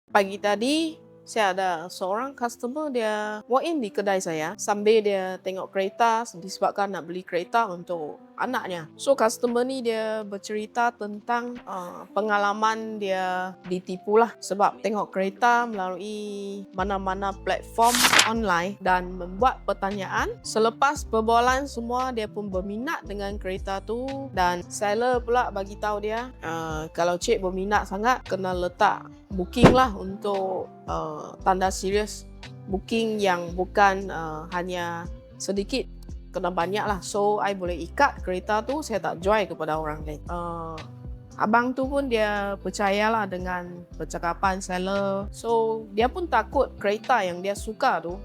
Pagi tadi, saya ada seorang customer dia walk in di kedai saya sambil dia tengok kereta disebabkan nak beli kereta untuk anaknya. So customer ni dia bercerita tentang pengalaman dia ditipu lah sebab tengok kereta melalui mana-mana platform online dan membuat pertanyaan. Selepas perbualan semua dia pun berminat dengan kereta tu dan seller pula bagi tahu dia kalau cik berminat sangat kena letak booking lah untuk tanda serius booking yang bukan hanya sedikit, kena banyak lah. So I boleh ikat kereta tu, saya tak jual kepada orang lain. Abang tu pun dia percayalah dengan percakapan seller. So dia pun takut kereta yang dia suka tu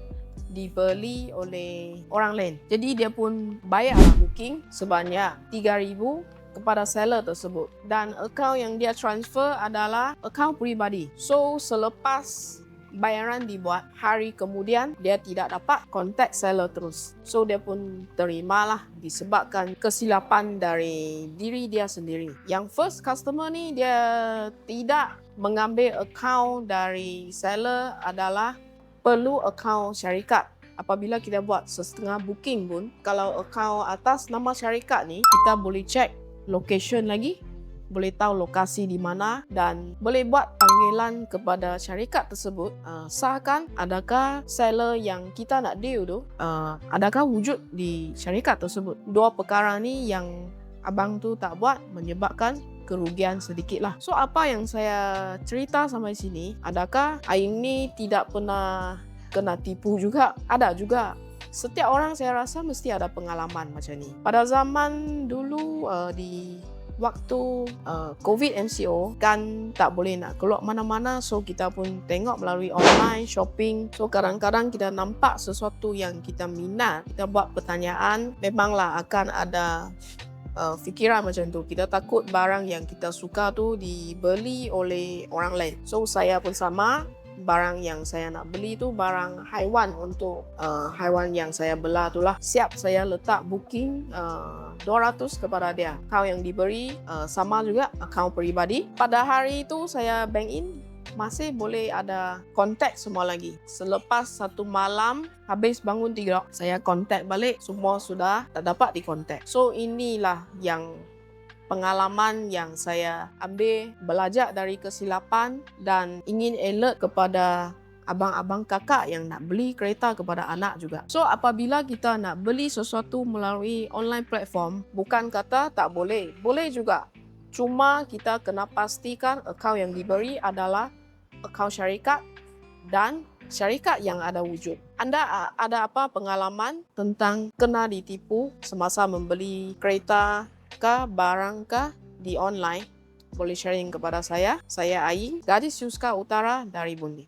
dibeli oleh orang lain. Jadi dia pun bayarlah booking sebanyak 3,000 kepada seller tersebut dan akaun yang dia transfer adalah akaun peribadi. So selepas bayaran dibuat, hari kemudian dia tidak dapat kontak seller terus. So dia pun terimalah disebabkan kesilapan dari diri dia sendiri. Yang first customer ni dia tidak mengambil akaun dari seller adalah perlu akaun syarikat. Apabila kita buat setengah booking pun, kalau akaun atas nama syarikat ni, kita boleh cek location lagi, boleh tahu lokasi di mana dan boleh buat panggilan kepada syarikat tersebut, sahkan adakah seller yang kita nak deal tu adakah wujud di syarikat tersebut. Dua perkara ni yang abang tu tak buat menyebabkan kerugian sedikit lah. So apa yang saya cerita sampai sini, adakah Aing ni tidak pernah kena tipu juga? Ada juga. Setiap orang saya rasa mesti ada pengalaman macam ni. Pada zaman dulu di waktu COVID MCO kan tak boleh nak keluar mana-mana, so kita pun tengok melalui online shopping. So kadang-kadang kita nampak sesuatu yang kita minat, kita buat pertanyaan, memanglah akan ada fikiran macam tu. Kita takut barang yang kita suka tu dibeli oleh orang lain. So saya pun sama. Barang yang saya nak beli tu barang haiwan, untuk haiwan yang saya bela tu lah. Siap saya letak booking 200 kepada dia. Akaun yang diberi sama juga akaun peribadi. Pada hari itu saya bank in, masih boleh ada kontak semua lagi. Selepas satu malam habis bangun tidur, saya kontak balik, semua sudah tak dapat dikontak. So inilah yang pengalaman yang saya ambil, belajar dari kesilapan dan ingin alert kepada abang-abang kakak yang nak beli kereta kepada anak juga. So apabila kita nak beli sesuatu melalui online platform, bukan kata tak boleh, boleh juga. Cuma kita kena pastikan akaun yang diberi adalah akaun syarikat dan syarikat yang ada wujud. Anda ada apa pengalaman tentang kena ditipu semasa membeli kereta kah, barang kah di online? Boleh sharing kepada saya. Saya Aing, gadis Yuska Utara dari Bundi.